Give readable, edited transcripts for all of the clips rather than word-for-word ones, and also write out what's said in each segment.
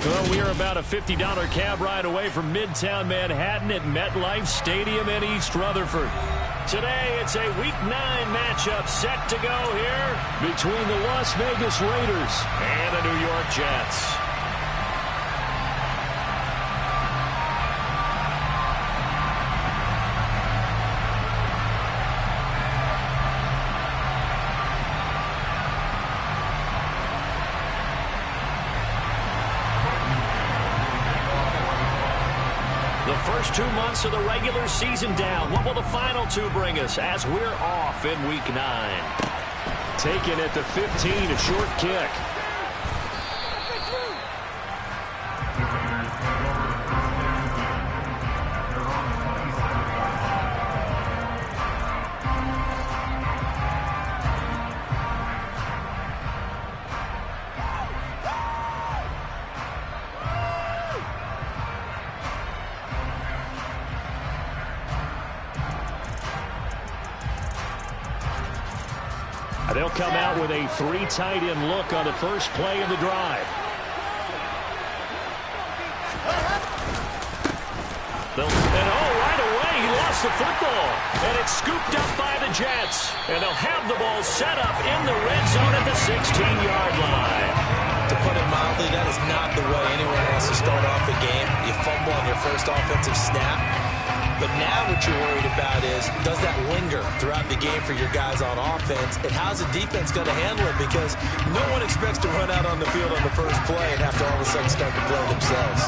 Well, we are about a $50 cab ride away from Midtown Manhattan at MetLife Stadium in East Rutherford. Today, it's a Week 9 matchup set to go here between the Las Vegas Raiders and the New York Jets. The first 2 months of the regular season down. What will the final two bring us as we're off in Week 9? Taken at the 15, a short kick. They'll come out with a 3 tight end look on the first play of the drive. Right away, he lost the football. And it's scooped up by the Jets. And they'll have the ball set up in the red zone at the 16-yard line. To put it mildly, that is not the way anyone wants to start off a game. You fumble on your first offensive snap. But now what you're worried about is, does that linger throughout the game for your guys on offense? And how's the defense going to handle it? Because no one expects to run out on the field on the first play and have to all of a sudden start to play themselves.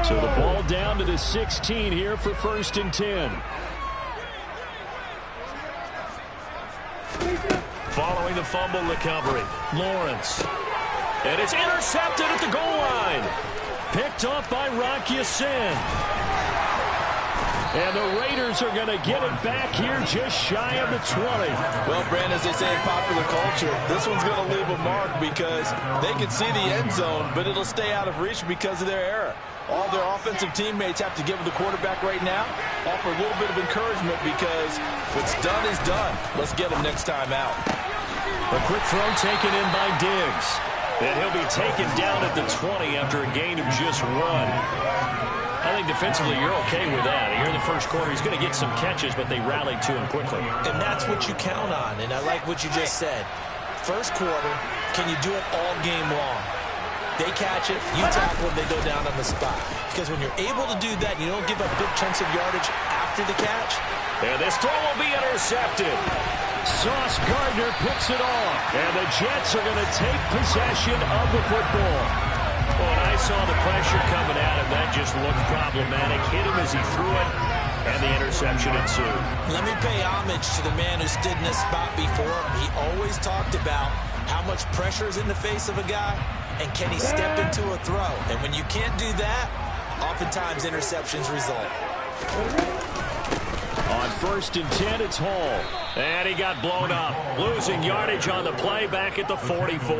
So the ball down to the 16 here for 1st and 10. Following the fumble recovery, Lawrence. And it's intercepted at the goal line. Picked off by Rocky Sin. And the Raiders are going to get it back here just shy of the 20. Well, Brandon, as they say in popular culture, this one's going to leave a mark because they can see the end zone, but it'll stay out of reach because of their error. All their offensive teammates have to give the quarterback right now, offer a little bit of encouragement because what's done is done. Let's get them next time out. A quick throw taken in by Diggs. And he'll be taken down at the 20 after a gain of just 1. I think defensively you're okay with that. Here in the first quarter, he's going to get some catches, but they rallied to him quickly. And that's what you count on, and I like what you just said. First quarter, can you do it all game long? They catch it, you tackle them, they go down on the spot. Because when you're able to do that, you don't give up big chunks of yardage after the catch. And this throw will be intercepted. Sauce Gardner picks it off. And the Jets are going to take possession of the football. Well, and I saw the pressure coming at him. That just looked problematic. Hit him as he threw it, and the interception ensued. Let me pay homage to the man who stood in this spot before. He always talked about how much pressure is in the face of a guy, and can he step into a throw? And when you can't do that, oftentimes interceptions result. On 1st and 10, it's Hall. And he got blown up. Losing yardage on the play back at the 44.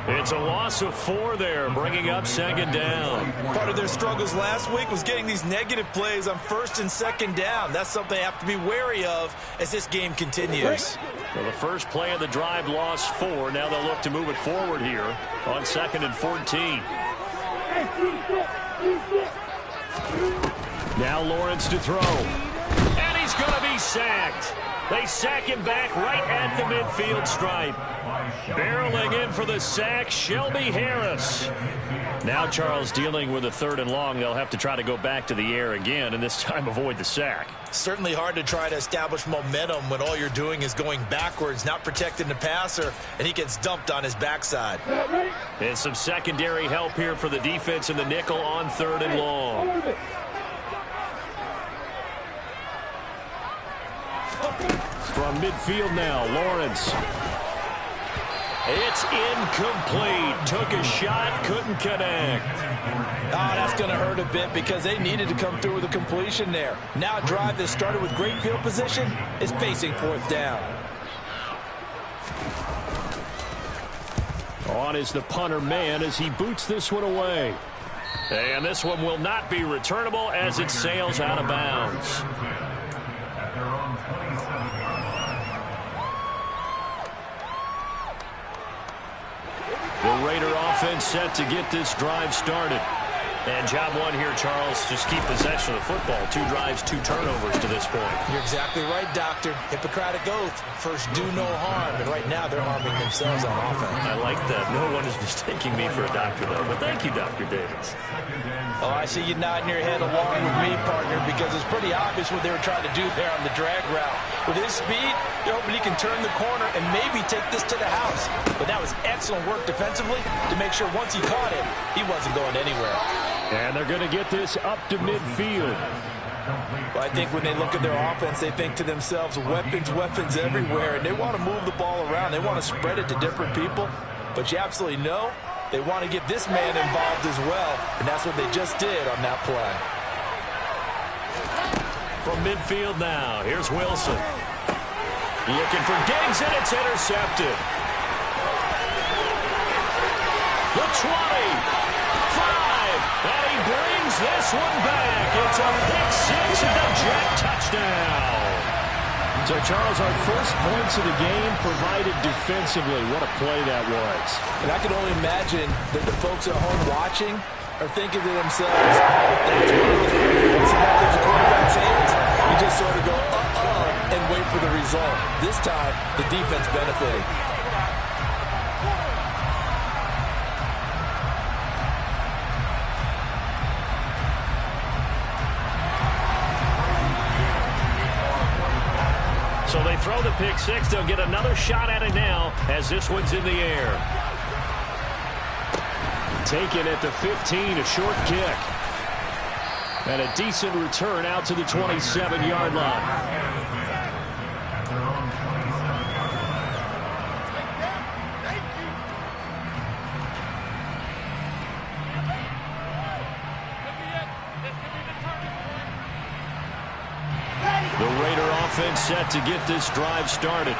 It's a loss of 4 there, bringing up 2nd down. Part of their struggles last week was getting these negative plays on 1st and 2nd down. That's something they have to be wary of as this game continues. Well, the first play of the drive lost 4. Now they'll look to move it forward here on 2nd and 14. Now Lawrence to throw. And he's going to be sacked. They sack him back right at the midfield stripe. Barreling in for the sack, Shelby Harris. Now Charles dealing with a 3rd and long. They'll have to try to go back to the air again, and this time avoid the sack. Certainly hard to try to establish momentum when all you're doing is going backwards, not protecting the passer, and he gets dumped on his backside. And some secondary help here for the defense in the nickel on 3rd and long. From midfield now, Lawrence. It's incomplete. Took a shot, couldn't connect. Oh, that's going to hurt a bit because they needed to come through with a completion there. Now a drive that started with great field position is facing 4th down. On is the punter man as he boots this one away. And this one will not be returnable as it sails out of bounds. The Raider offense set to get this drive started. And job one here, Charles, just keep possession of the football. 2 drives, 2 turnovers to this point. You're exactly right, Doctor. Hippocratic oath. First, do no harm. And right now, they're harming themselves on offense. I like that. No one is mistaking me for a doctor, though. But thank you, Dr. Davis. Oh, I see you nodding your head along with me, partner, because it's pretty obvious what they were trying to do there on the drag route. With his speed, they're hoping he can turn the corner and maybe take this to the house. But that was excellent work defensively to make sure once he caught it, he wasn't going anywhere. And they're going to get this up to midfield. Well, I think when they look at their offense, they think to themselves, weapons, weapons everywhere. And they want to move the ball around. They want to spread it to different people. But you absolutely know they want to get this man involved as well. And that's what they just did on that play. From midfield now, here's Wilson. Looking for Diggs, and it's intercepted. The 20. 5, and he brings this one back. It's a pick 6 and a jet touchdown. So, Charles, our first points of the game provided defensively. What a play that was. And I can only imagine that the folks at home watching are thinking to themselves, that's one of those plays once the ball leaves the quarterback's hands, you just sort of go, and wait for the result. This time, the defense benefiting. So they throw the pick 6. They'll get another shot at it now as this one's in the air. Taken at the 15, a short kick. And a decent return out to the 27-yard line. The Raider offense set to get this drive started.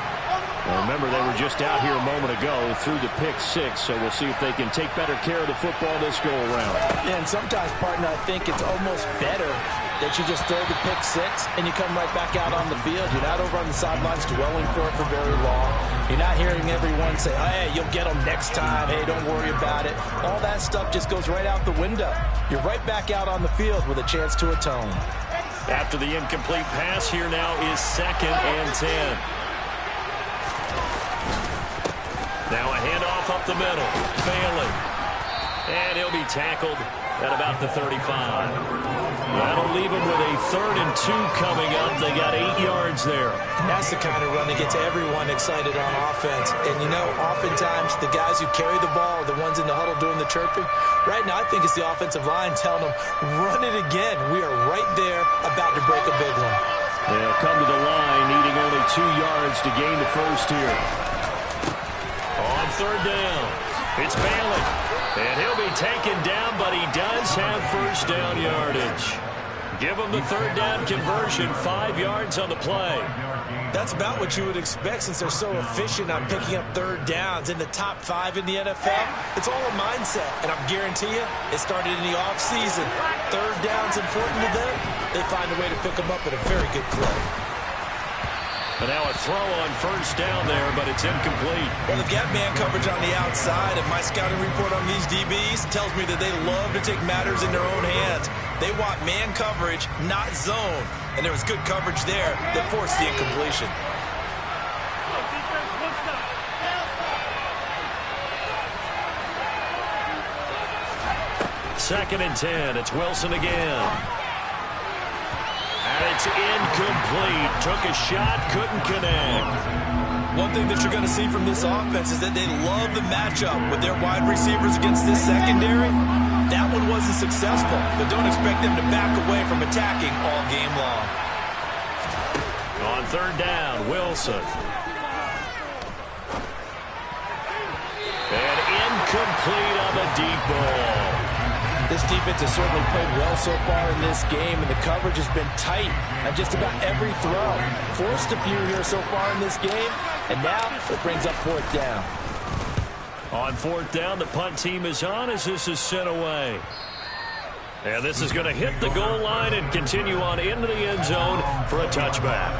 Well, remember, they were just out here a moment ago through the pick 6, so we'll see if they can take better care of the football this go-around. Yeah, and sometimes, partner, I think it's almost better that you just throw the pick 6 and you come right back out on the field. You're not over on the sidelines dwelling for it for very long. You're not hearing everyone say, hey, you'll get them next time. Hey, don't worry about it. All that stuff just goes right out the window. You're right back out on the field with a chance to atone. After the incomplete pass, here now is 2nd and 10. Now a handoff up the middle. Failing. And he'll be tackled at about the 35. That'll leave him with a 3rd and 2 coming up. They got 8 yards there. And that's the kind of run that gets everyone excited on offense. And, you know, oftentimes the guys who carry the ball are the ones in the huddle doing the chirping. Right now, I think it's the offensive line telling them, run it again. We are right there about to break a big one. They'll come to the line, needing only 2 yards to gain the first here. On 3rd down, it's Bailey. And he'll be taken down, but he does have first down yardage. Give him the 3rd down conversion, 5 yards on the play. That's about what you would expect since they're so efficient on picking up 3rd downs in the top 5 in the NFL. It's all a mindset, and I guarantee you, it started in the offseason. 3rd down's important to them. They find a way to pick them up at a very good clip. And now a throw on first down there, but it's incomplete. Well, they've got man coverage on the outside, and my scouting report on these DBs tells me that they love to take matters in their own hands. They want man coverage, not zone. And there was good coverage there that forced the incompletion. Second and 10. It's Wilson again. And it's incomplete. Took a shot, couldn't connect. One thing that you're going to see from this offense is that they love the matchup with their wide receivers against this secondary. That one wasn't successful, but don't expect them to back away from attacking all game long. On 3rd down, Wilson. And incomplete on the deep ball. This defense has certainly played well so far in this game, and the coverage has been tight on just about every throw. Forced a few here so far in this game, and now it brings up 4th down. On 4th down, the punt team is on as this is sent away. And this is going to hit the goal line and continue on into the end zone for a touchback.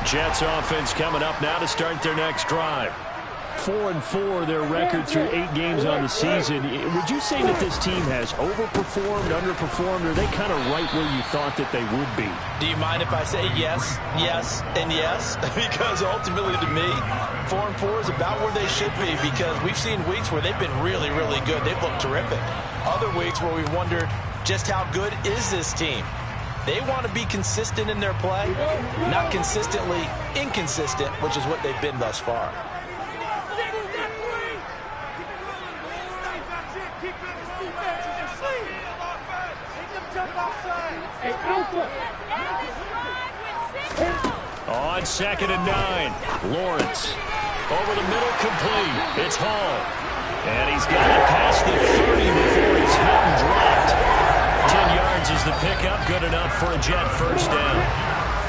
Jets offense coming up now to start their next drive. 4-4 their record through 8 games on the season. Would you say that this team has overperformed, underperformed, or are they kind of right where you thought that they would be? Do you mind if I say yes, yes, and yes? Because ultimately to me, 4-4 is about where they should be, because we've seen weeks where they've been really, really good. They've looked terrific. Other weeks where we've wondered just how good is this team. They want to be consistent in their play, not consistently inconsistent, which is what they've been thus far. On 2nd and 9, Lawrence. Over the middle, complete. It's Hall. And he's got it past the 30 before he's hit and dropped. 10 yards is the pickup. Good enough for a Jet first down.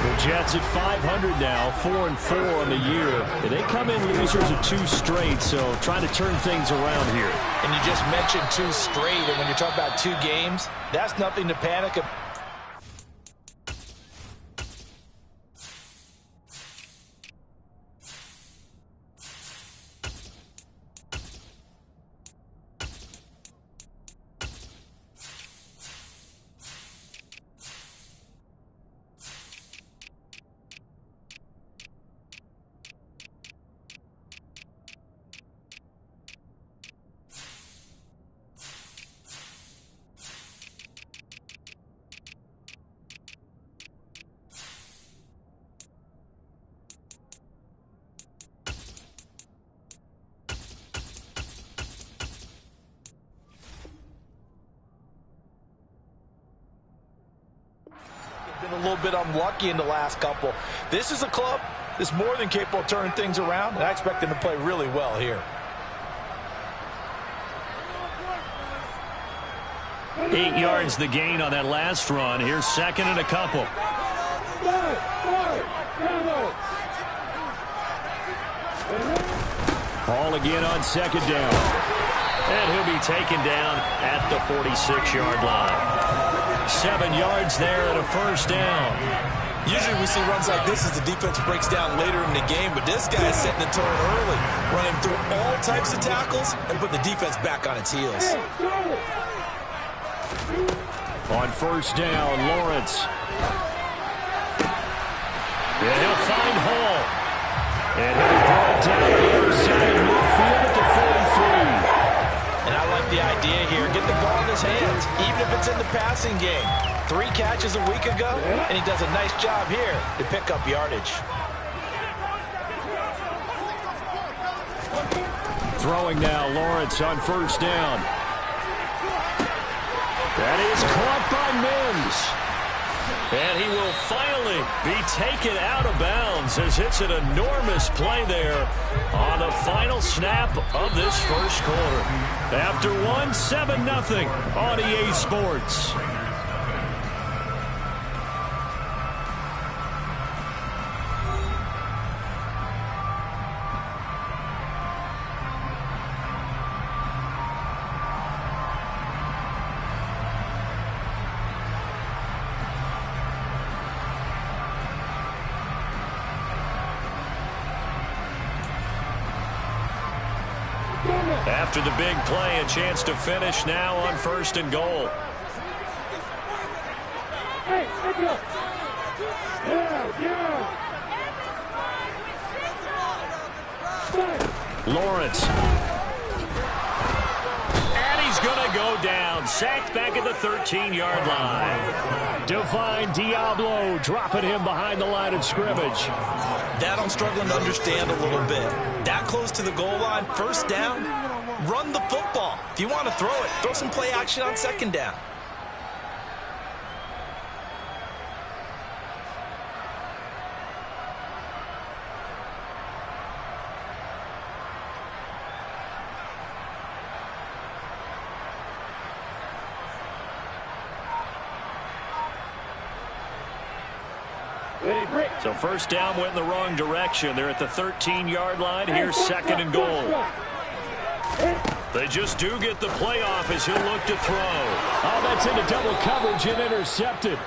The Jets at 500 now, 4-4 on the year. And they come in losers of 2 straight, so trying to turn things around here. And you just mentioned 2 straight, and when you're talking about 2 games, that's nothing to panic about. Been a little bit unlucky in the last couple. This is a club that's more than capable of turning things around, and I expect them to play really well here. 8 yards the gain on that last run. Here's 2nd and a couple. Hall again on 2nd down. And he'll be taken down at the 46-yard line. 7 yards there and a first down. Usually we see runs like this as the defense breaks down later in the game, but this guy is setting the tone early, running through all types of tackles and put the defense back on its heels. On first down, Lawrence. And he'll find Hall. And he'll be brought down the other side of midfield at the 43. And I like the idea here. Get the ball in his hands, even if it's in the passing game. 3 catches a week ago, and he does a nice job here to pick up yardage. Throwing now, Lawrence on first down. That is caught by Mims. And he will finally be taken out of bounds as it's an enormous play there on the final snap of this first quarter. After 7-0 on EA Sports. After the big play, a chance to finish now on 1st and goal. Lawrence. And he's going to go down. Sacked back at the 13-yard line. Divine Diablo dropping him behind the line of scrimmage. That I'm struggling to understand a little bit. That close to the goal line, first down, run the football. If you want to throw it, throw some play action on 2nd down. So first down went in the wrong direction. They're at the 13-yard line. Here's 2nd and goal. They just do get the playoff as he'll look to throw. Oh, that's into double coverage and intercepted.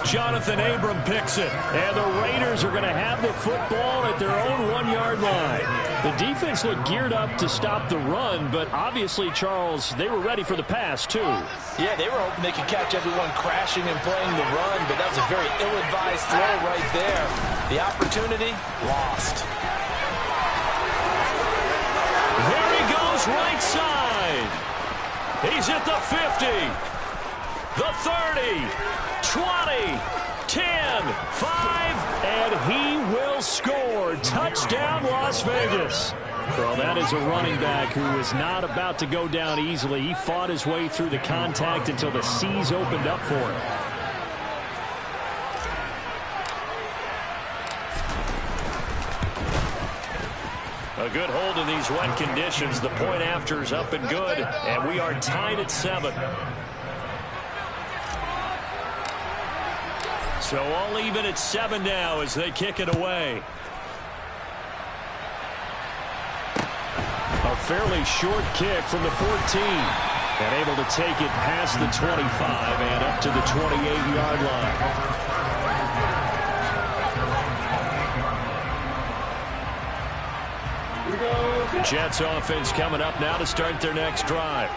Jonathan Abram picks it, and the Raiders are going to have the football at their own 1-yard line. The defense looked geared up to stop the run, but obviously, Charles, they were ready for the pass, too. Yeah, they were hoping they could catch everyone crashing and playing the run, but that was a very ill-advised throw right there. The opportunity, lost. There he goes, right side. He's at the 50, the 30, 20, 10, 5, and he will score. Touchdown, Las Vegas. Well, that is a running back who is not about to go down easily. He fought his way through the contact until the seas opened up for him. A good hold in these wet conditions. The point after is up and good, and we are tied at 7. So all even at 7 now as they kick it away. A fairly short kick from the 14. And able to take it past the 25 and up to the 28-yard line. Jets offense coming up now to start their next drive.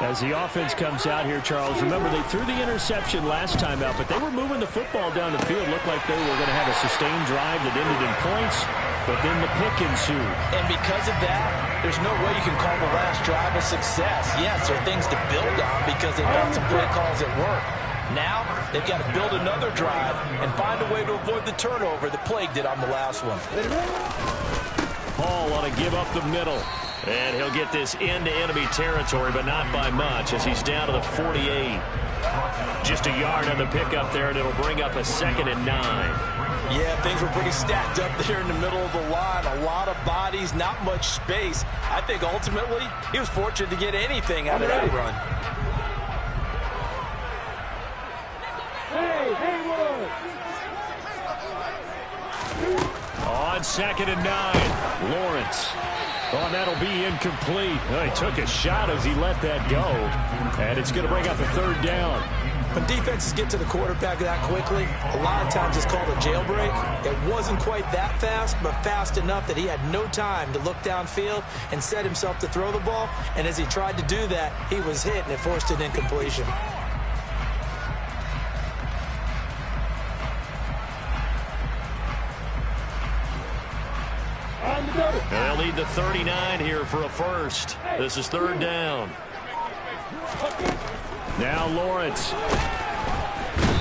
As the offense comes out here, Charles, remember they threw the interception last time out, but they were moving the football down the field. Looked like they were going to have a sustained drive that ended in points, but then the pick ensued. And because of that, there's no way you can call the last drive a success. Yes, there are things to build on because they've got some great calls at work. Now, they've got to build another drive and find a way to avoid the turnover that plagued it on the last one. Paul on a give up the middle. And he'll get this into enemy territory, but not by much as he's down to the 48. Just a yard on the pickup there, and it'll bring up a 2nd and 9. Yeah, things were pretty stacked up there in the middle of the line. A lot of bodies, not much space. I think ultimately he was fortunate to get anything out of that run. On 2nd and 9, Lawrence. Oh, and that'll be incomplete. Oh, he took a shot as he let that go. And it's going to bring up a 3rd down. When defenses get to the quarterback that quickly, a lot of times it's called a jailbreak. It wasn't quite that fast, but fast enough that he had no time to look downfield and set himself to throw the ball. And as he tried to do that, he was hit, and it forced an incompletion. They'll need the 39 here for a first. This is 3rd down. Now Lawrence.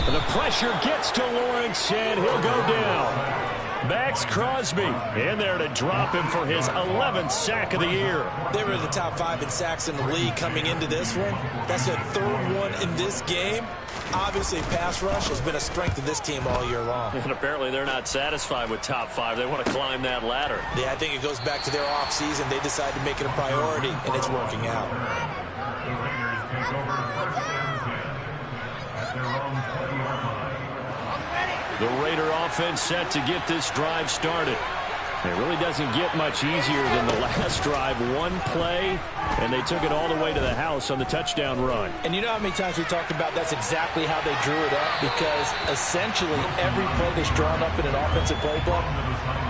The pressure gets to Lawrence, and he'll go down. Max Crosby in there to drop him for his 11th sack of the year. They were in the top 5 in sacks in the league coming into this one. That's their 3rd one in this game. Obviously, pass rush has been a strength of this team all year long. And apparently they're not satisfied with top 5. They want to climb that ladder. Yeah, I think it goes back to their offseason. They decided to make it a priority, and it's working out. The Raider offense set to get this drive started. It really doesn't get much easier than the last drive. One play, and they took it all the way to the house on the touchdown run. And you know how many times we talked about that's exactly how they drew it up? Because essentially every play that's drawn up in an offensive playbook,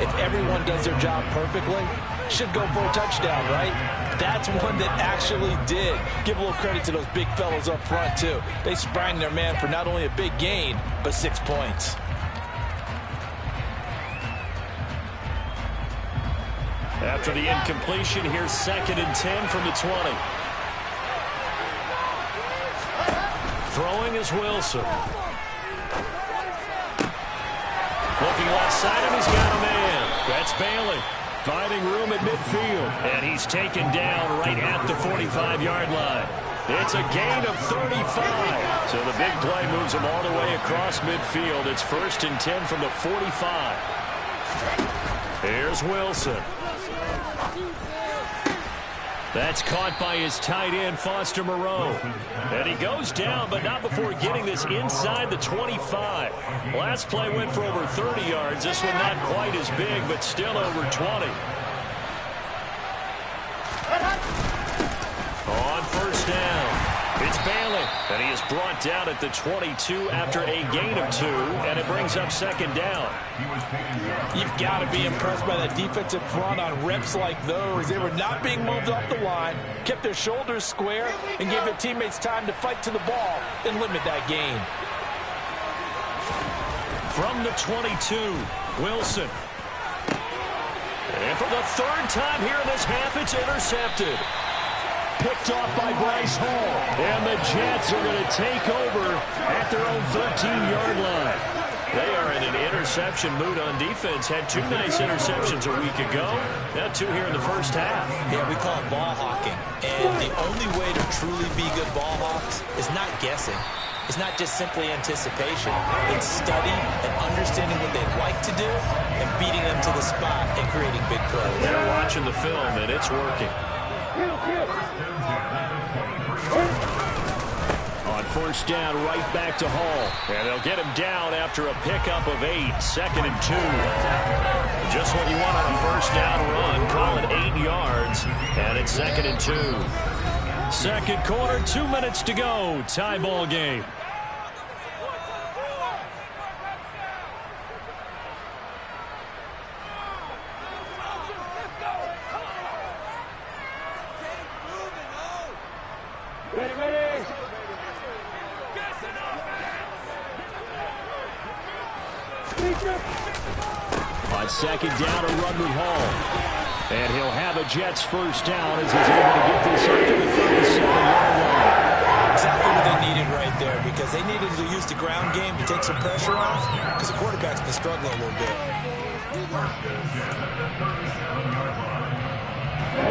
if everyone does their job perfectly, should go for a touchdown, right? That's one that actually did. Give a little credit to those big fellows up front, too. They sprang their man for not only a big gain, but 6 points. After the incompletion, here's 2nd and 10 from the 20. Throwing is Wilson. Looking left side, and he's got a man. That's Bailey. Finding room at midfield. And he's taken down right at the 45-yard line. It's a gain of 35. So the big play moves him all the way across midfield. It's 1st and 10 from the 45. Here's Wilson. That's caught by his tight end, Foster Moreau. And he goes down, but not before getting this inside the 25. Last play went for over 30 yards. This one not quite as big, but still over 20. On 1st down, it's Bailey. And he is brought down at the 22 after a gain of 2, and it brings up second down. You've got to be impressed by that defensive front on reps like those. They were not being moved off the line, kept their shoulders square, and gave their teammates time to fight to the ball and limit that gain. From the 22, Wilson. And for the third time here in this half, it's intercepted. Picked off by Bryce Hall. And the Jets are going to take over at their own 13-yard line. They are in an interception mood on defense. Had 2 nice interceptions a week ago. Now 2 here in the first half. Yeah, we call it ball hawking. And the only way to truly be good ball hawks is not guessing. It's not just simply anticipation. It's study and understanding what they'd like to do and beating them to the spot and creating big plays. They're watching the film, and it's working. On first down, right back to Hall. And they'll get him down after a pickup of 8, second and 2. Just what you want on a first down run. Call it 8 yards, and it's second and 2. Second quarter, 2 minutes to go. Tie ball game. On second down, a run with Hall. And he'll have a Jets first down as he's able to get this up to the 37-yard line. Exactly what they needed right there, because they needed to use the ground game to take some pressure off, because the quarterback's been struggling a little bit.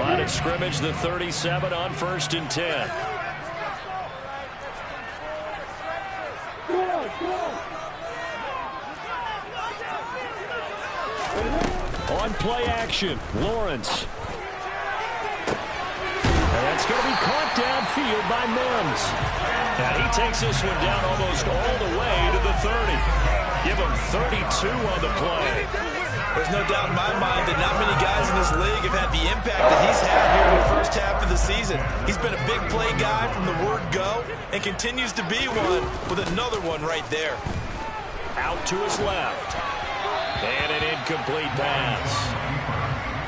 Line of scrimmage, the 37 on first and 10. On play action, Lawrence. And that's going to be caught downfield by Mims. And he takes this one down almost all the way to the 30. Give him 32 on the play. There's no doubt in my mind that not many guys in this league have had the impact that he's had here in the first half of the season. He's been a big play guy from the word go and continues to be one with another one right there. Out to his left. And an incomplete pass.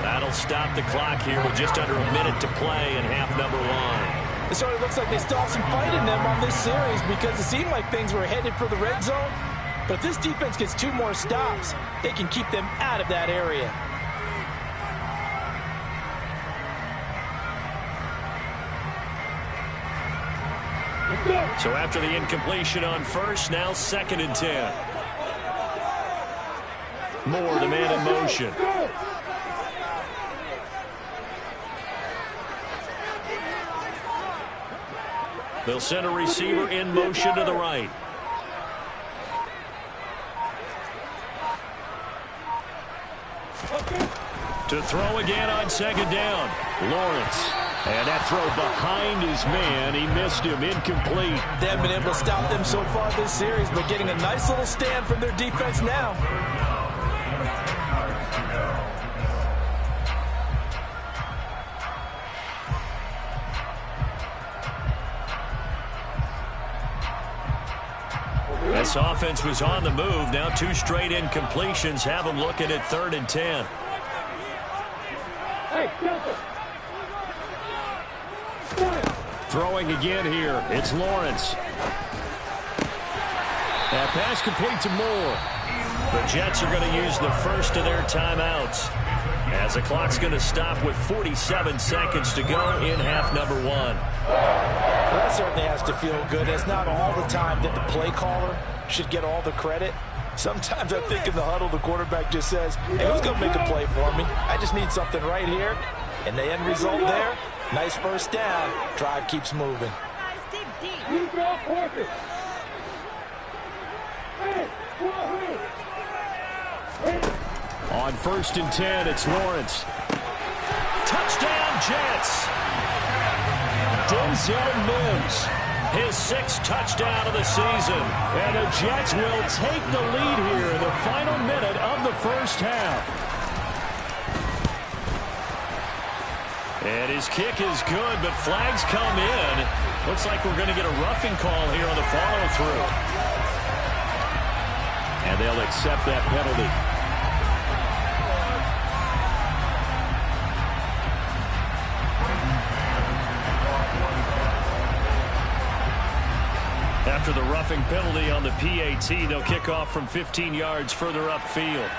That'll stop the clock here with just under a minute to play in half number 1. It sort of looks like they still have some fight in them on this series, because it seemed like things were headed for the red zone. But if this defense gets 2 more stops, they can keep them out of that area. So after the incompletion on first, now second and 10. Moore, the man in motion. They'll send a receiver in motion to the right. To throw again on second down. Lawrence. And that throw behind his man. He missed him. Incomplete. They haven't been able to stop them so far this series, but getting a nice little stand from their defense now. This offense was on the move. Now 2 straight incompletions have them looking at 3rd and 10. Throwing again here. It's Lawrence. That pass complete to Moore. The Jets are going to use the first of their timeouts, as the clock's going to stop with 47 seconds to go in half number 1. Well, that certainly has to feel good. It's not all the time that the play caller should get all the credit. Sometimes I think in the huddle, the quarterback just says, hey, who's going to make a play for me? I just need something right here. And the end result there, nice first down. Drive keeps moving. On first and 10, it's Lawrence. Touchdown, Jets. Denzel Mims, his 6th touchdown of the season. And the Jets will take the lead here in the final minute of the first half. And And his kick is good, but flags come in. Looks like we're going to get a roughing call here on the follow-through. And they'll accept that penalty. After the roughing penalty on the PAT, they'll kick off from 15 yards further upfield.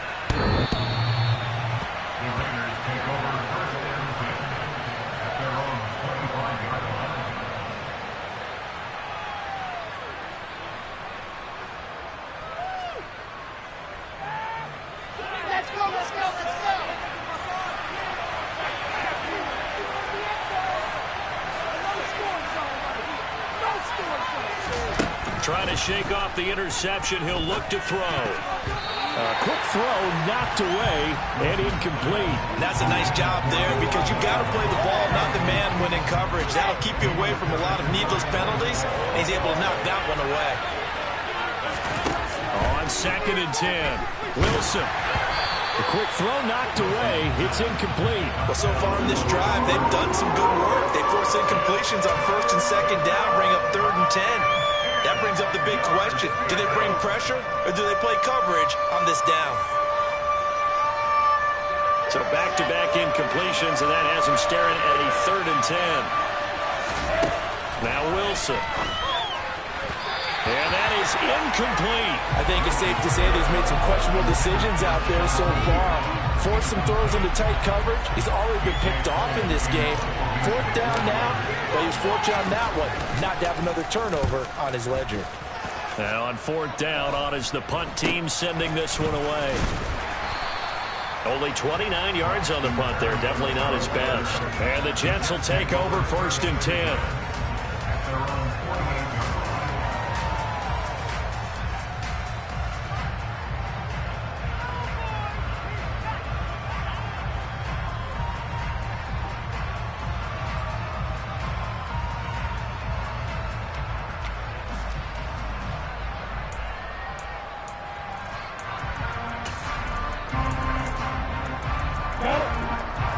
Trying to shake off the interception. He'll look to throw. A quick throw knocked away and incomplete. That's a nice job there because you've got to play the ball, not the man when in coverage. That'll keep you away from a lot of needless penalties, and he's able to knock that one away. On 2nd and 10, Wilson. A quick throw knocked away. It's incomplete. Well, so far in this drive, they've done some good work. They force incompletions on 1st and 2nd down, bring up 3rd and 10. That brings up the big question. Do they bring pressure or do they play coverage on this down? So back-to-back incompletions, and that has him staring at a 3rd and 10. Now Wilson. And that is incomplete. I think it's safe to say that he's made some questionable decisions out there so far. Forced some throws into tight coverage. He's already been picked off in this game. 4th down now, but he's fortunate on that one, not to have another turnover on his ledger. Now on 4th down, on is the punt team sending this one away. Only 29 yards on the punt there. Definitely not his best. And the Jets will take over 1st and 10.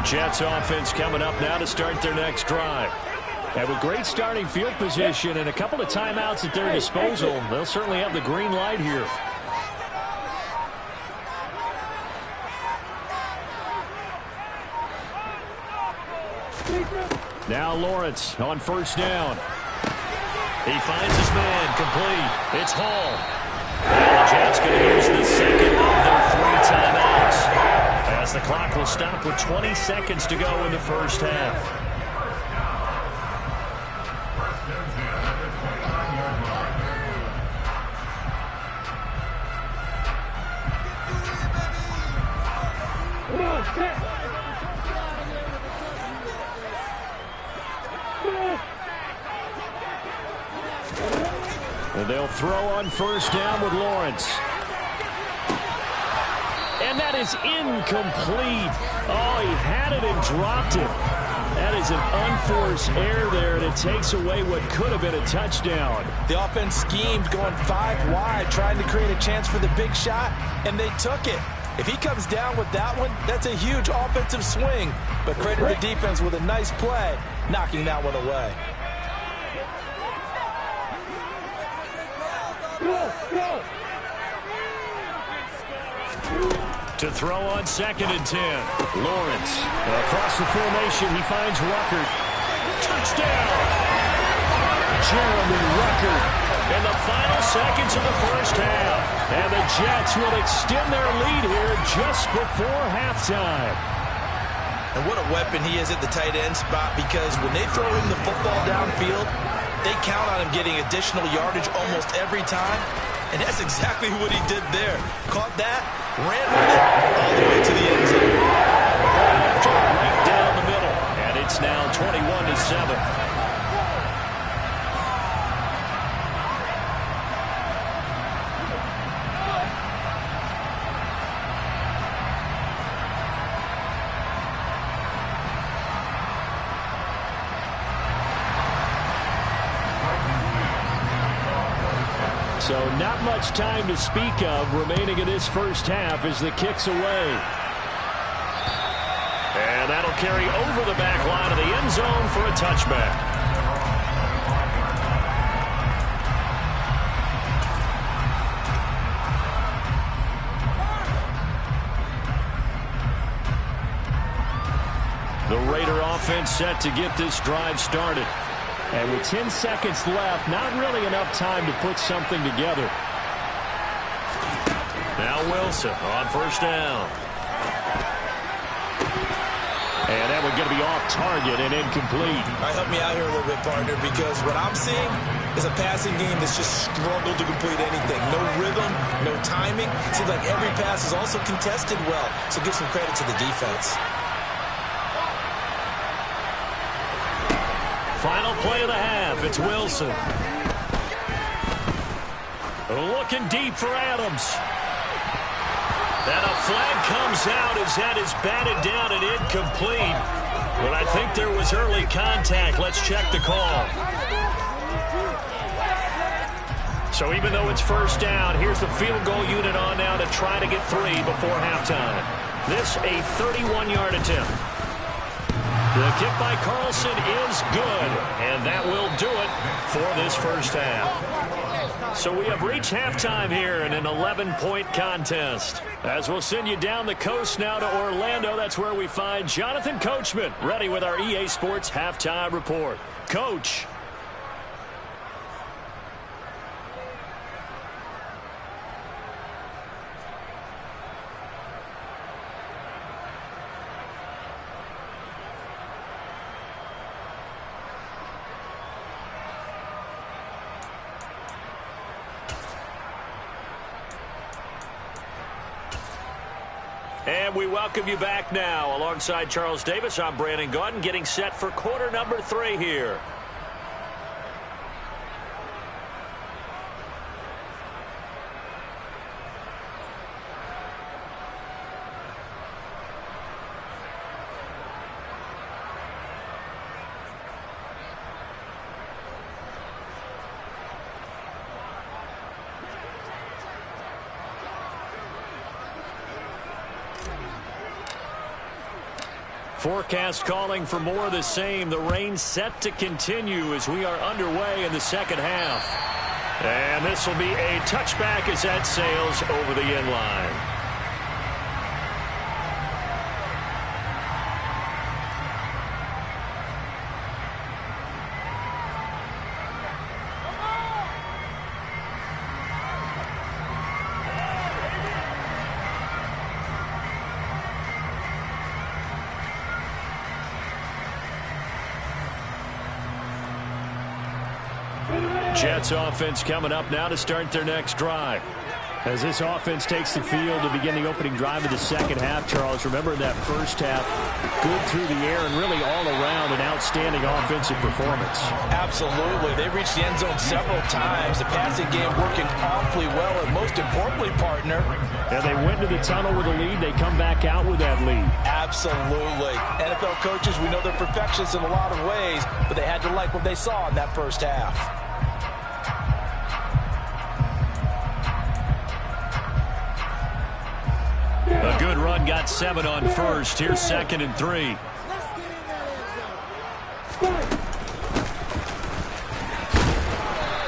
Jets offense coming up now to start their next drive. And with great starting field position and a couple of timeouts at their disposal, they'll certainly have the green light here. Now Lawrence on 1st down. He finds his man, complete. It's Hall. And the Jets going to use the second of their 3 timeouts. As the clock will stop with 20 seconds to go in the first half. And they'll throw on 1st down with Lawrence. And that is incomplete. Oh, he had it and dropped it. That is an unforced error there, and it takes away what could have been a touchdown. The offense schemed going 5 wide, trying to create a chance for the big shot, and they took it. If he comes down with that one, that's a huge offensive swing. But credit the defense with a nice play, knocking that one away. To throw on 2nd and 10. Lawrence. Across the formation, he finds Ruckert. Touchdown! Jeremy Ruckert. In the final seconds of the first half. And the Jets will extend their lead here just before halftime. And what a weapon he is at the tight end spot, because when they throw him the football downfield, they count on him getting additional yardage almost every time. And that's exactly what he did there. Caught that, ran with it all the way to the end zone. Right down the middle. And it's now 21-7. So not much time to speak of remaining in this first half as the kick's away. And that'll carry over the back line of the end zone for a touchback. The Raider offense set to get this drive started. And with 10 seconds left, not really enough time to put something together. Now Wilson on first down. And that one going to be off target and incomplete. All right, help me out here a little bit, partner, because what I'm seeing is a passing game that's just struggled to complete anything. No rhythm, no timing. Seems like every pass is also contested well, so give some credit to the defense. Final play of the half. It's Wilson. Looking deep for Adams. And a flag comes out as that is batted down and incomplete. But I think there was early contact. Let's check the call. So even though it's first down, here's the field goal unit on now to try to get 3 before halftime. This a 31-yard attempt. The kick by Carlson is good, and that will do it for this first half. So we have reached halftime here in an 11-point contest. As we'll send you down the coast now to Orlando, that's where we find Jonathan Coachman ready with our EA Sports Halftime Report. Coach. And we welcome you back now. Alongside Charles Davis, I'm Brandon Gaudin, getting set for quarter number 3 here. Forecast calling for more of the same. The rain set to continue as we are underway in the second half. And this will be a touchback as that sails over the end line. Jets offense coming up now to start their next drive. As this offense takes the field to begin the opening drive of the second half, Charles, remember that first half, good through the air and really all around an outstanding offensive performance. Absolutely. They reached the end zone several times. The passing game working awfully well, and most importantly, partner. And they went to the tunnel with a lead. They come back out with that lead. Absolutely. NFL coaches, we know they're perfectionists in a lot of ways, but they had to like what they saw in that first half. A good run, got 7 on first. Here's 2nd and 3.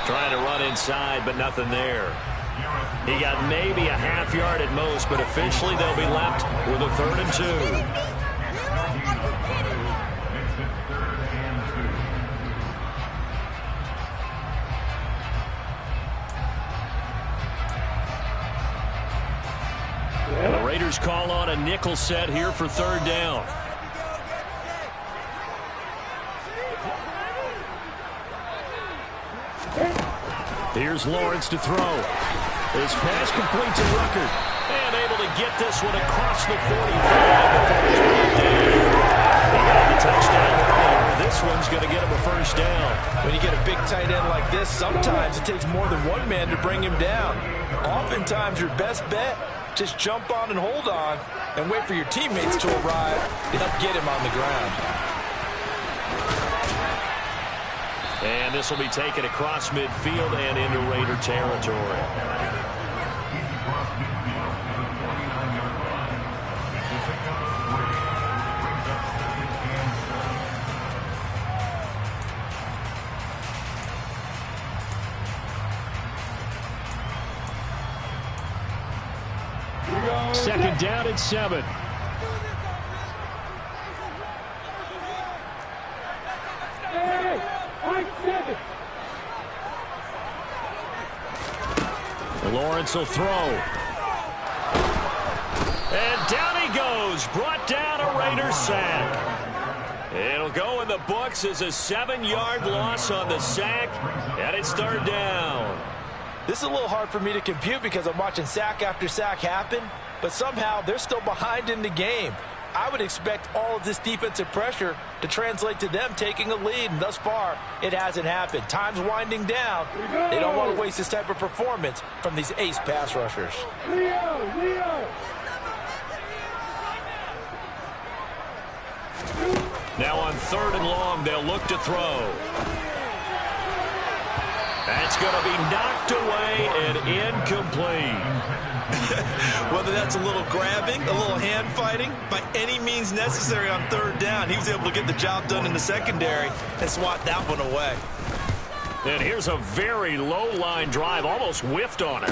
Trying to run inside, but nothing there. He got maybe a half yard at most, but officially they'll be left with a 3rd and 2. And the Raiders call on a nickel set here for 3rd down. Here's Lawrence to throw. His pass complete to Rucker. And able to get this one across the 45 before he's brought down. He got the touchdown earlier. This one's going to get him a 1st down. When you get a big tight end like this, sometimes it takes more than one man to bring him down. Oftentimes your best bet, just jump on and hold on and wait for your teammates to arrive to help get him on the ground. And this will be taken across midfield and into Raider territory. Second down and 7. Lawrence will throw. And down he goes. Brought down a Raider sack. It'll go in the books as a 7-yard loss on the sack. And it's third down. This is a little hard for me to compute because I'm watching sack after sack happen, but somehow they're still behind in the game. I would expect all of this defensive pressure to translate to them taking a lead, and thus far, it hasn't happened. Time's winding down. They don't want to waste this type of performance from these ace pass rushers. Now on 3rd and long, they'll look to throw. That's going to be knocked away and incomplete. Whether that's a little grabbing, a little hand fighting, by any means necessary on 3rd down, he was able to get the job done in the secondary and swat that one away. And here's a very low line drive, almost whiffed on it.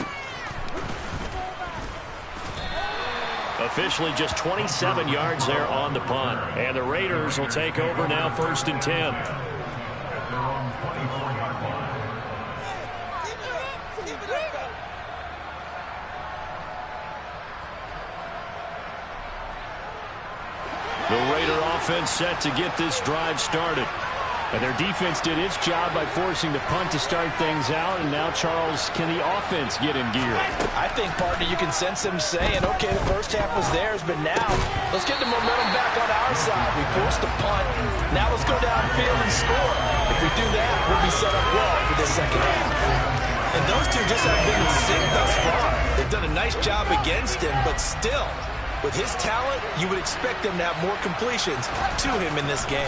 Officially just 27 yards there on the punt. And the Raiders will take over now 1st and 10. The Raider offense set to get this drive started. And their defense did its job by forcing the punt to start things out. And now, Charles, can the offense get in gear? I think, partner, you can sense them saying, okay, the first half was theirs, but now let's get the momentum back on our side. We forced the punt. Now let's go downfield and score. If we do that, we'll be set up well for this second half. And those two just haven't been in sync thus far. They've done a nice job against him, but still, with his talent, you would expect them to have more completions to him in this game.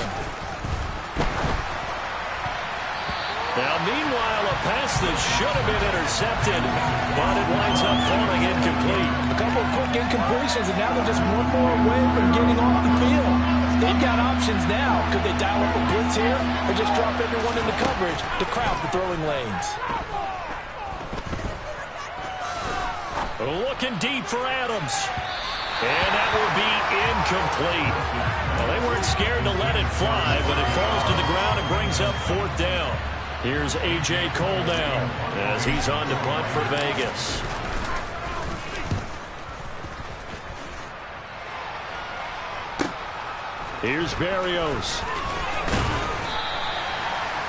Now, meanwhile, a pass that should have been intercepted, but it winds up falling incomplete. A couple of quick incompletions, and now they're just one more away from getting off the field. They've got options now. Could they dial up a blitz here or just drop everyone into coverage to crowd the throwing lanes? Looking deep for Adams. And that will be incomplete. Well, they weren't scared to let it fly, but it falls to the ground and brings up 4th down. Here's A.J. Cole down as he's on to punt for Vegas. Here's Berrios.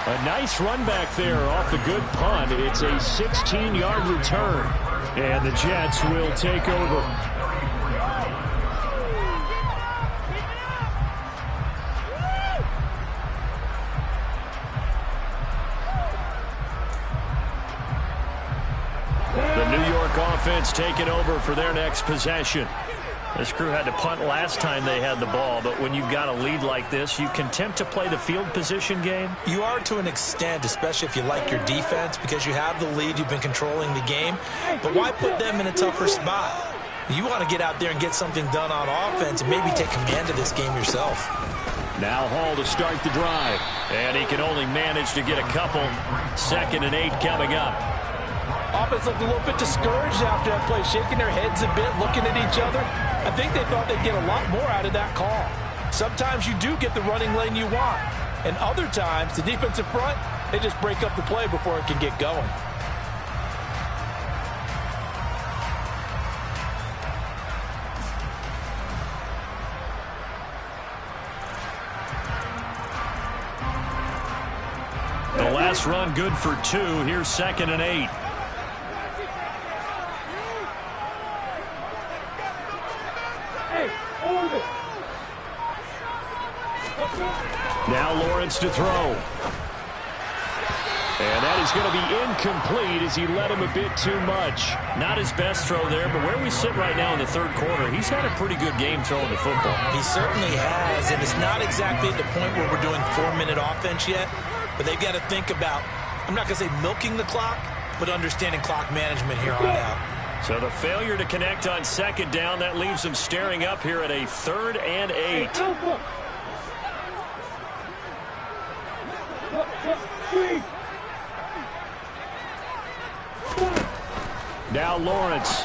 A nice run back there off the good punt. It's a 16-yard return, and the Jets will take over. Offense taking over for their next possession. This crew had to punt last time they had the ball, but when you've got a lead like this, you can attempt to play the field position game. You are to an extent, especially if you like your defense, because you have the lead, you've been controlling the game. But why put them in a tougher spot? You want to get out there and get something done on offense and maybe take command of this game yourself. Now Hall to start the drive, and he can only manage to get a couple. 2nd and 8 coming up. Offense looked a little bit discouraged after that play, shaking their heads a bit, looking at each other. I think they thought they'd get a lot more out of that call. Sometimes you do get the running lane you want, and other times, the defensive front, they just break up the play before it can get going. The last run good for 2. Here's 2nd and 8. Now Lawrence to throw. And that is going to be incomplete as he led him a bit too much. Not his best throw there, but where we sit right now in the 3rd quarter, he's had a pretty good game throwing the football. He certainly has, and it's not exactly at the point where we're doing 4-minute offense yet, but they've got to think about, I'm not going to say milking the clock, but understanding clock management here on out. So the failure to connect on 2nd down, that leaves them staring up here at a 3rd and 8. Now Lawrence.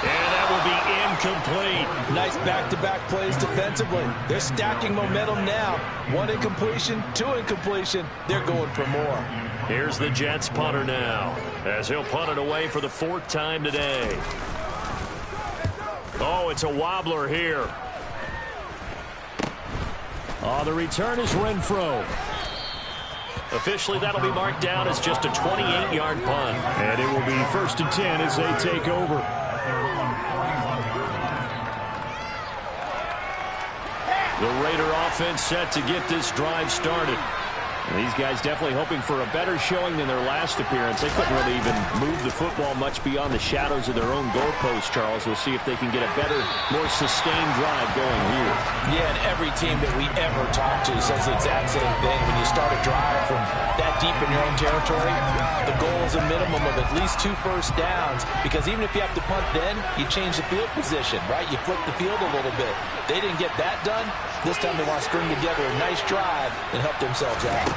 And that incomplete. Nice back-to-back plays defensively. They're stacking momentum now. 1 incompletion, 2 incompletion. They're going for more. Here's the Jets punter now, as he'll punt it away for the 4th time today. Oh, it's a wobbler here. Oh, the return is Renfro. Officially, that'll be marked down as just a 28-yard punt. And it will be 1st and 10 as they take over. The Raider offense set to get this drive started. These guys definitely hoping for a better showing than their last appearance. They couldn't really even move the football much beyond the shadows of their own goalpost, Charles. We'll see if they can get a better, more sustained drive going here. Yeah, and every team that we ever talk to says the exact same thing. When you start a drive from that deep in your own territory, the goal is a minimum of at least 2 first downs, because even if you have to punt then, you change the field position, right? You flip the field a little bit. They didn't get that done. This time they want to string together a nice drive and help themselves out.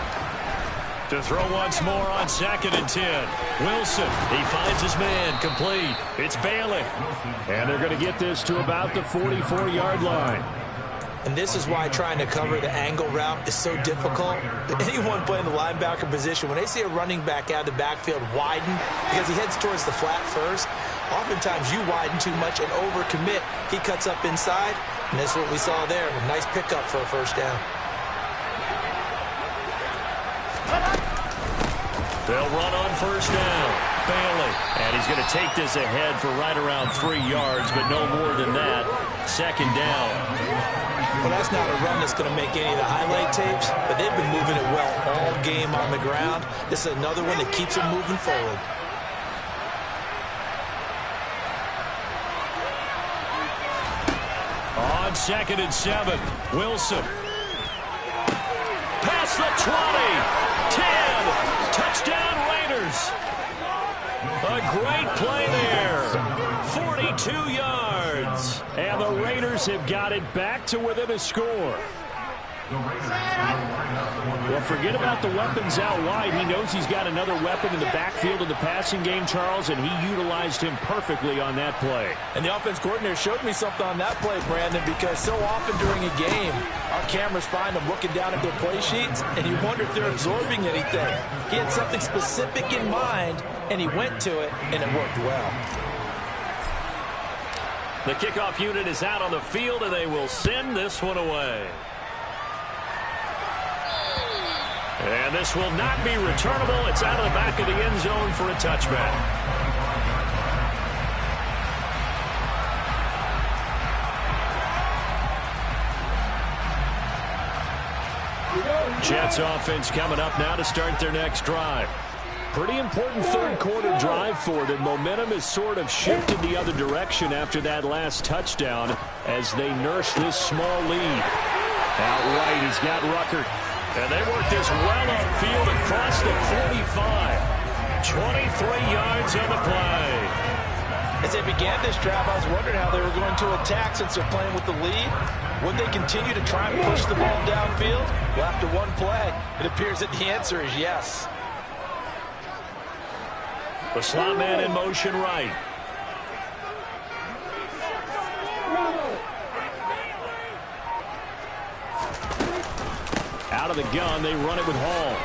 To throw once more on 2nd and 10. Wilson, he finds his man, complete. It's Bailey. And they're going to get this to about the 44-yard line. And this is why trying to cover the angle route is so difficult. Anyone playing the linebacker position, when they see a running back out of the backfield widen, because he heads towards the flat first, oftentimes you widen too much and overcommit. He cuts up inside, and that's what we saw there. A nice pickup for a 1st down. They'll run on 1st down. Bailey. And he's going to take this ahead for right around 3 yards, but no more than that. 2nd down. Well, that's not a run that's going to make any of the highlight tapes, but they've been moving it well all game on the ground. This is another one that keeps them moving forward. On 2nd and 7, Wilson. Past the 20, 10, touchdown Raiders. A great play there, 42 yards. And the Raiders have got it back to within a score. Well, forget about the weapons out wide. He knows he's got another weapon in the backfield of the passing game, Charles, and he utilized him perfectly on that play. And the offense coordinator showed me something on that play, Brandon, because so often during a game, our cameras find them looking down at their play sheets, and you wonder if they're absorbing anything. He had something specific in mind, and he went to it, and it worked well. The kickoff unit is out on the field, and they will send this one away. And this will not be returnable. It's out of the back of the end zone for a touchback. Jets offense coming up now to start their next drive. Pretty important 3rd quarter drive for them. Momentum has sort of shifted the other direction after that last touchdown as they nurse this small lead. Out right, he's got Ruckert. And they work this well upfield across the 45. 23 yards on the play. As they began this drive, I was wondering how they were going to attack since they're playing with the lead. Would they continue to try and push the ball downfield? Well, after one play, it appears that the answer is yes. The slot man in motion right. Out of the gun, they run it with Hall.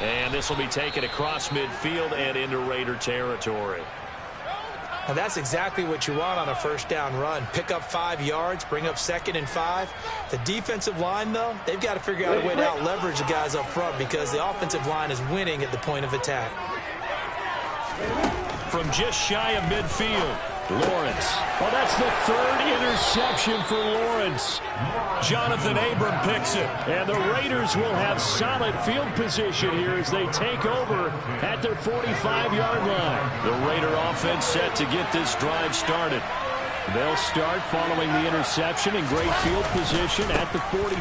And this will be taken across midfield and into Raider territory. And that's exactly what you want on a 1st down run. Pick up 5 yards, bring up 2nd and 5. The defensive line, though, they've got to figure out a way to out-leverage the guys up front because the offensive line is winning at the point of attack. From just shy of midfield, Lawrence. Well, that's the 3rd interception for Lawrence. Jonathan Abram picks it. And the Raiders will have solid field position here as they take over at their 45-yard line. The Raider offense set to get this drive started. They'll start following the interception in great field position at the 45.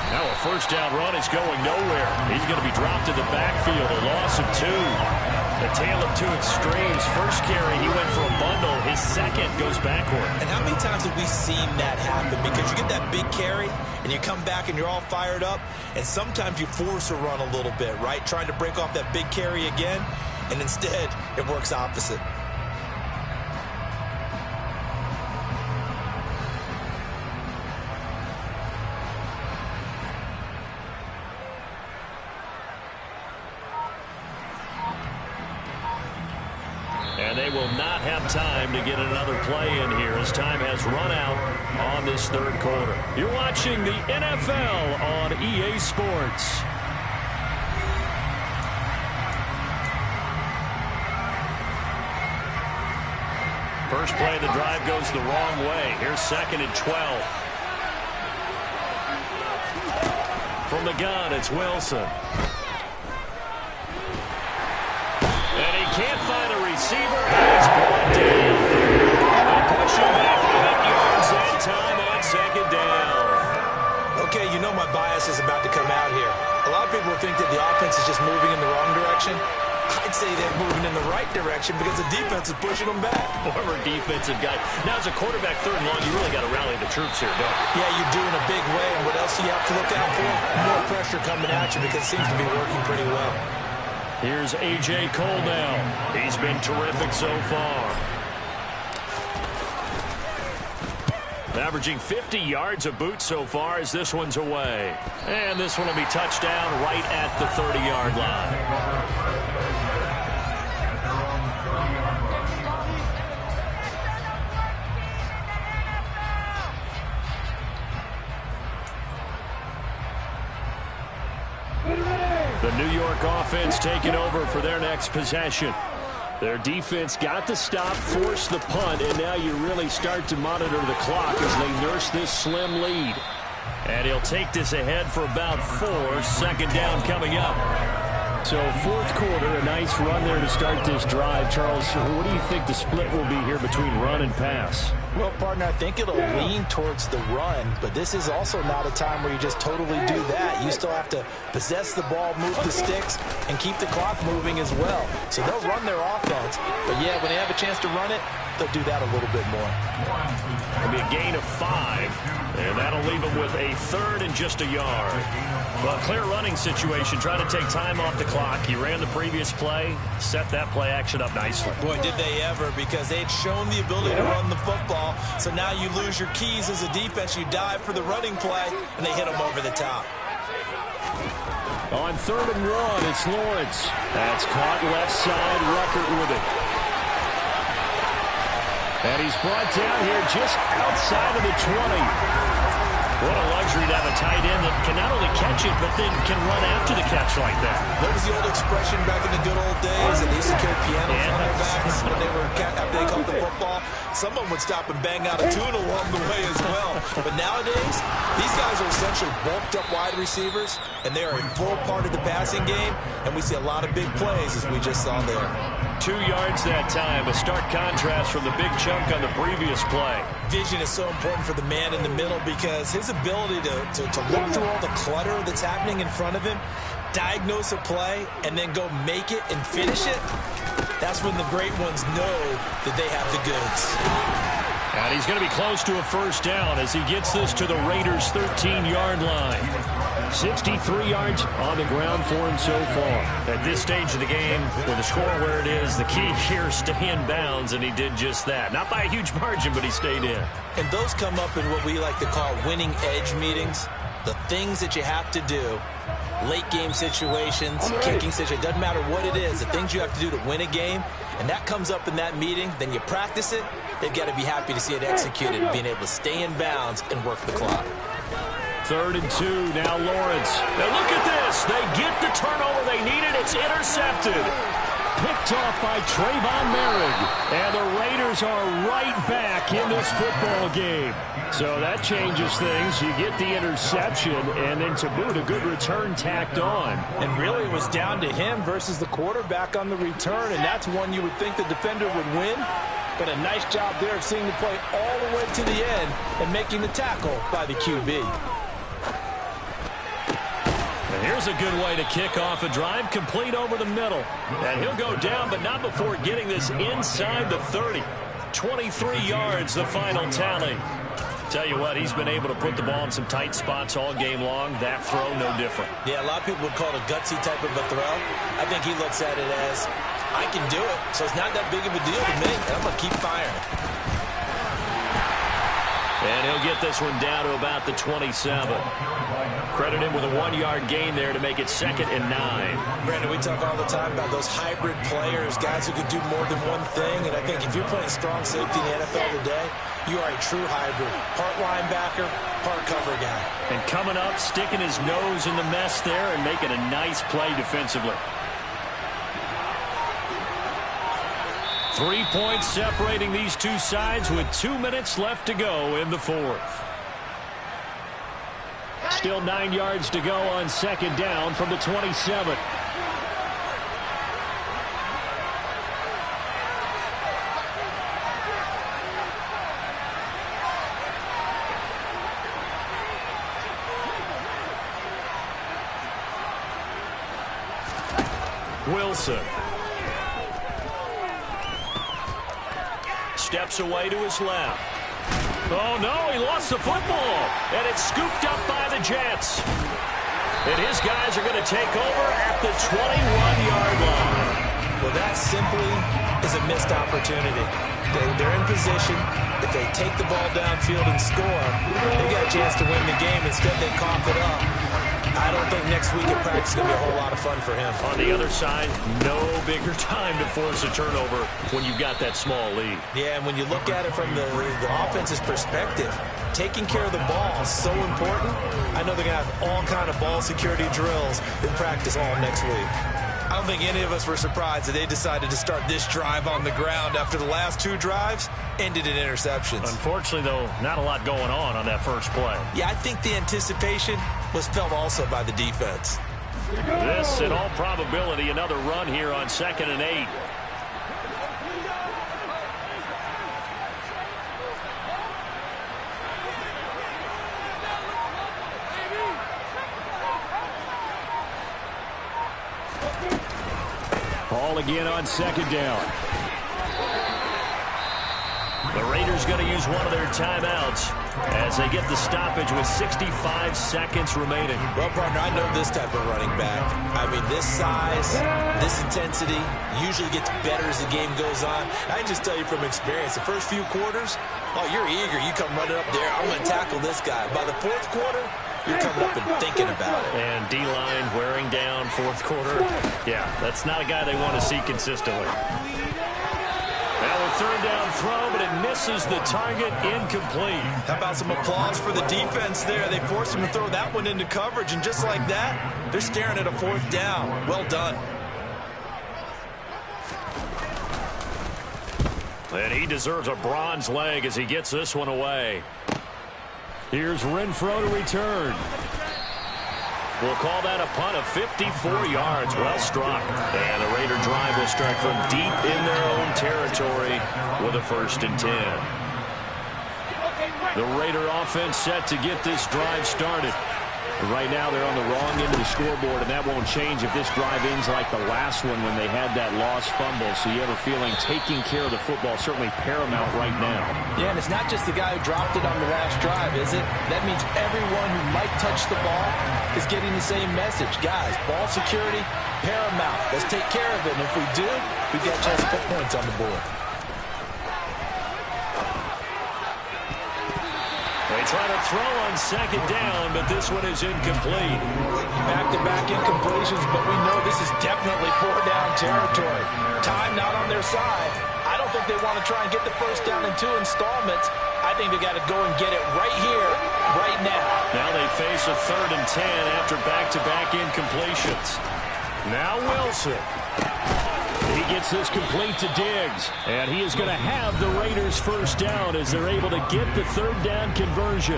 Now a 1st down run is going nowhere. He's going to be dropped in the backfield, a loss of 2. The tale of 2 extremes. First carry, he went for a bundle. His 2nd goes backward. And how many times have we seen that happen? Because you get that big carry, and you come back and you're all fired up, and sometimes you force a run a little bit, right? Trying to break off that big carry again, and instead it works opposite. And they will not have time to get another play in here as time has run out on this third quarter. You're watching the NFL on EA Sports. First play of the drive goes the wrong way. Here's 2nd and 12. From the gun, it's Wilson. And he can't find a receiver, and he's brought down. They push him back 8 yards that time on 2nd down. Okay, you know my bias is about to come out here. A lot of people think that the offense is just moving in the wrong direction. I'd say they're moving in the right direction because the defense is pushing them back. Former defensive guy. Now, as a quarterback, 3rd and long, you really got to rally the troops here, don't you? Yeah, you do in a big way. And what else do you have to look out for? More pressure coming at you because it seems to be working pretty well. Here's A.J. Cole now. He's been terrific so far. Averaging 50 yards a boot so far as this one's away. And this one will be touchdown right at the 30-yard line. The New York offense taking over for their next possession. Their defense got to stop, force the punt, and now you really start to monitor the clock as they nurse this slim lead. And he'll take this ahead for about 4. 2nd down coming up. So 4th quarter, a nice run there to start this drive. Charles, what do you think the split will be here between run and pass? Well, partner, I think it'll lean towards the run, but this is also not a time where you just totally do that. You still have to possess the ball, move the sticks, and keep the clock moving as well. So they'll run their offense, but yeah, when they have a chance to run it, they'll do that a little bit more. It'll be a gain of 5, and that'll leave them with a 3rd and just a yard. Well, clear running situation. Trying to take time off the clock. He ran the previous play, set that play action up nicely. Boy, did they ever, because they'd shown the ability to run the football. So now you lose your keys as a defense. You dive for the running play, and they hit them over the top. On 3rd and 1, it's Lawrence. That's caught left side. Ruckert with it. And he's brought down here just outside of the 20. What a luxury to have a tight end that can not only catch it, but then can run after the catch like that. What was the old expression back in the good old days? They used to carry pianos on their backs when after they caught the football. Someone would stop and bang out a tune along the way as well. But nowadays, these guys are essentially bulked up wide receivers, and they are a full part of the passing game, and we see a lot of big plays as we just saw there. 2 yards that time, a stark contrast from the big chunk on the previous play. Vision is so important for the man in the middle because his ability to look through all the clutter that's happening in front of him, diagnose a play, and then go make it and finish it, that's when the great ones know that they have the goods. And he's going to be close to a 1st down as he gets this to the Raiders' 13-yard line. 63 yards on the ground for him so far. At this stage of the game, with the score where it is, the key here is stay in bounds, and he did just that. Not by a huge margin, but he stayed in. And those come up in what we like to call winning edge meetings. The things that you have to do, late game situations, kicking situations, doesn't matter what it is, the things you have to do to win a game, and that comes up in that meeting, then you practice it, they've got to be happy to see it executed, being able to stay in bounds and work the clock. 3rd and 2, now Lawrence. Now look at this. They get the turnover they needed. It's intercepted. Picked off by Trayvon Merrick. And the Raiders are right back in this football game. So that changes things. You get the interception, and then to boot, a good return tacked on. And really it was down to him versus the quarterback on the return, and that's one you would think the defender would win. But a nice job there of seeing the play all the way to the end and making the tackle by the QB. And here's a good way to kick off a drive, complete over the middle. And he'll go down, but not before getting this inside the 30. 23 yards, the final tally. Tell you what, he's been able to put the ball in some tight spots all game long. That throw, no different. Yeah, a lot of people would call it a gutsy type of a throw. I think he looks at it as, I can do it, so it's not that big of a deal to me, and I'm going to keep firing. And he'll they'll get this one down to about the 27. Credit him with a 1-yard gain there to make it 2nd and 9. Brandon, we talk all the time about those hybrid players, guys who can do more than one thing. And I think if you're playing strong safety in the NFL today, you are a true hybrid. Part linebacker, part cover guy. And coming up, sticking his nose in the mess there and making a nice play defensively. 3 points separating these two sides with 2 minutes left to go in the 4th. Still 9 yards to go on 2nd down from the 27. Wilson. Steps away to his left. Oh, no, he lost the football. And it's scooped up by the Jets. And his guys are going to take over at the 21-yard line. Well, that simply is a missed opportunity. They're in position. If they take the ball downfield and score, they got a chance to win the game. Instead, they cough it up. I don't think next week at practice is going to be a whole lot of fun for him. On the other side, no bigger time to force a turnover when you've got that small lead. Yeah, and when you look at it from the offense's perspective, taking care of the ball is so important. I know they're going to have all kind of ball security drills in practice all next week. I don't think any of us were surprised that they decided to start this drive on the ground after the last 2 drives ended in interceptions. Unfortunately, though, not a lot going on that first play. Yeah, I think the anticipation was felt also by the defense. This, in all probability, another run here on 2nd and 8. Ball again on 2nd down. The Raiders going to use one of their timeouts as they get the stoppage with 65 seconds remaining. Well, partner, I know this type of running back. I mean, this size, this intensity usually gets better as the game goes on. I can just tell you from experience, the first few quarters, oh, you're eager. You come running up there. I'm going to tackle this guy. By the 4th quarter, you're coming up and thinking about it. And D-line wearing down 4th quarter. Yeah, that's not a guy they want to see consistently. Now a 3rd down throw, but it misses the target, incomplete. How about some applause for the defense there? They forced him to throw that one into coverage, and just like that, they're staring at a 4th down. Well done. And he deserves a bronze leg as he gets this one away. Here's Renfro to return. We'll call that a punt of 54 yards. Well struck. And the Raider drive will start from deep in their own territory with a 1st and 10. The Raider offense set to get this drive started. Right now they're on the wrong end of the scoreboard, and that won't change if this drive ends like the last one when they had that lost fumble. So you have a feeling taking care of the football is certainly paramount right now. Yeah, and it's not just the guy who dropped it on the last drive, is it? That means everyone who might touch the ball is getting the same message. Guys, ball security, paramount. Let's take care of it, and if we do, we've got a chance to put points on the board. They try to throw on 2nd down, but this one is incomplete. Back-to-back incompletions, but we know this is definitely 4th-down territory. Time not on their side. I don't think they want to try and get the 1st down in 2 installments. I think they got to go and get it right here, right now. Now they face a 3rd and 10 after back-to-back incompletions. Now Wilson. He gets this complete to Diggs, and he is going to have the Raiders 1st down as they're able to get the 3rd down conversion.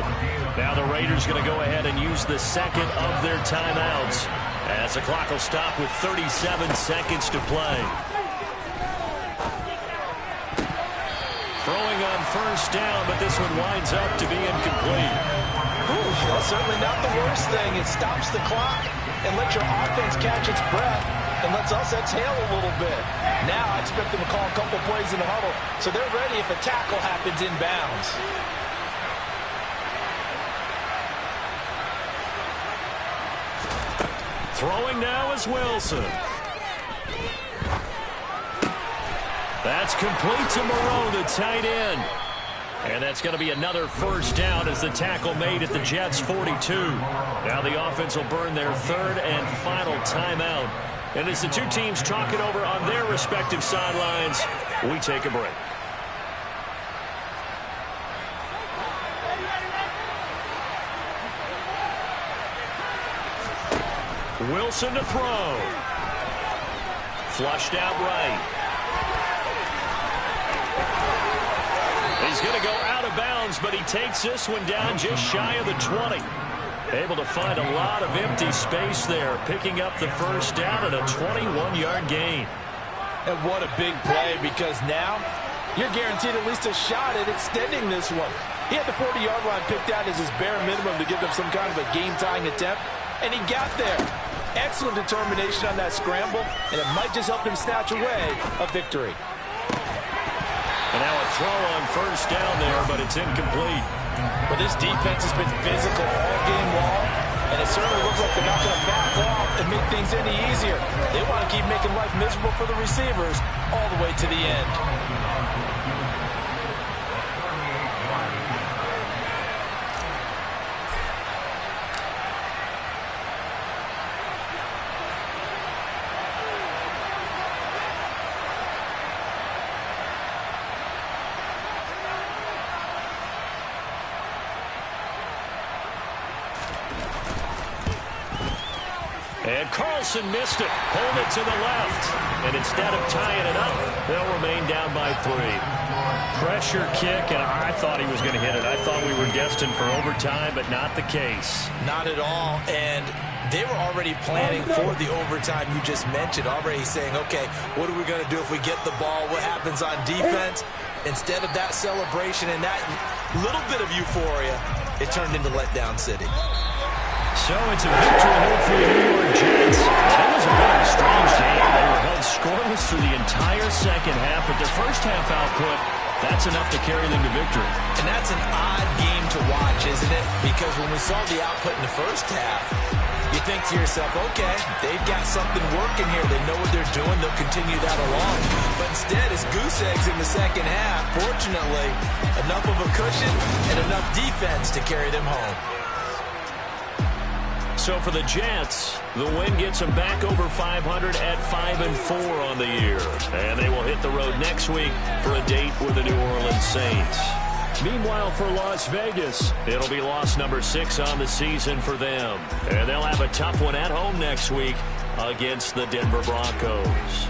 Now the Raiders going to go ahead and use the 2nd of their timeouts as the clock will stop with 37 seconds to play. Throwing on 1st down, but this one winds up to be incomplete. Well, certainly not the worst thing. It stops the clock and lets your offense catch its breath and lets us exhale a little bit. Now I expect them to call a couple plays in the huddle so they're ready if a tackle happens inbounds. Throwing now is Wilson. That's complete to Moreau, the tight end. And that's going to be another first down as the tackle made at the Jets' 42. Now the offense will burn their third and final timeout. And as the two teams talk it over on their respective sidelines, we take a break. Wilson to throw. Flushed out right. He's going to go out of bounds, but he takes this one down just shy of the 20. Able to find a lot of empty space there, picking up the first down and a 21-yard gain. And what a big play, because now you're guaranteed at least a shot at extending this one. He had the 40-yard line picked out as his bare minimum to give them some kind of a game-tying attempt, and he got there. Excellent determination on that scramble, and it might just help him snatch away a victory. And now a throw on first down there, but it's incomplete. Well, this defense has been physical all game long, and it certainly looks like they're not going to back off and make things any easier. They want to keep making life miserable for the receivers all the way to the end. And Carlson missed it. Pulled it to the left. And instead of tying it up, they'll remain down by 3. Pressure kick, and I thought he was going to hit it. I thought we were destined for overtime, but not the case. Not at all. And they were already planning for the overtime you just mentioned, already saying, okay, what are we going to do if we get the ball? What happens on defense? Instead of that celebration and that little bit of euphoria, it turned into letdown city. So it's a victory here for the New York Jets. That was a bit of a strange game. They were held scoreless through the entire second half, but their first half output, that's enough to carry them to victory. And that's an odd game to watch, isn't it? Because when we saw the output in the first half, you think to yourself, okay, they've got something working here. They know what they're doing. They'll continue that along. But instead, it's goose eggs in the second half. Fortunately, enough of a cushion and enough defense to carry them home. So for the Jets, the win gets them back over 500 at 5-4 on the year. And they will hit the road next week for a date with the New Orleans Saints. Meanwhile, for Las Vegas, it'll be loss number 6 on the season for them. And they'll have a tough one at home next week against the Denver Broncos.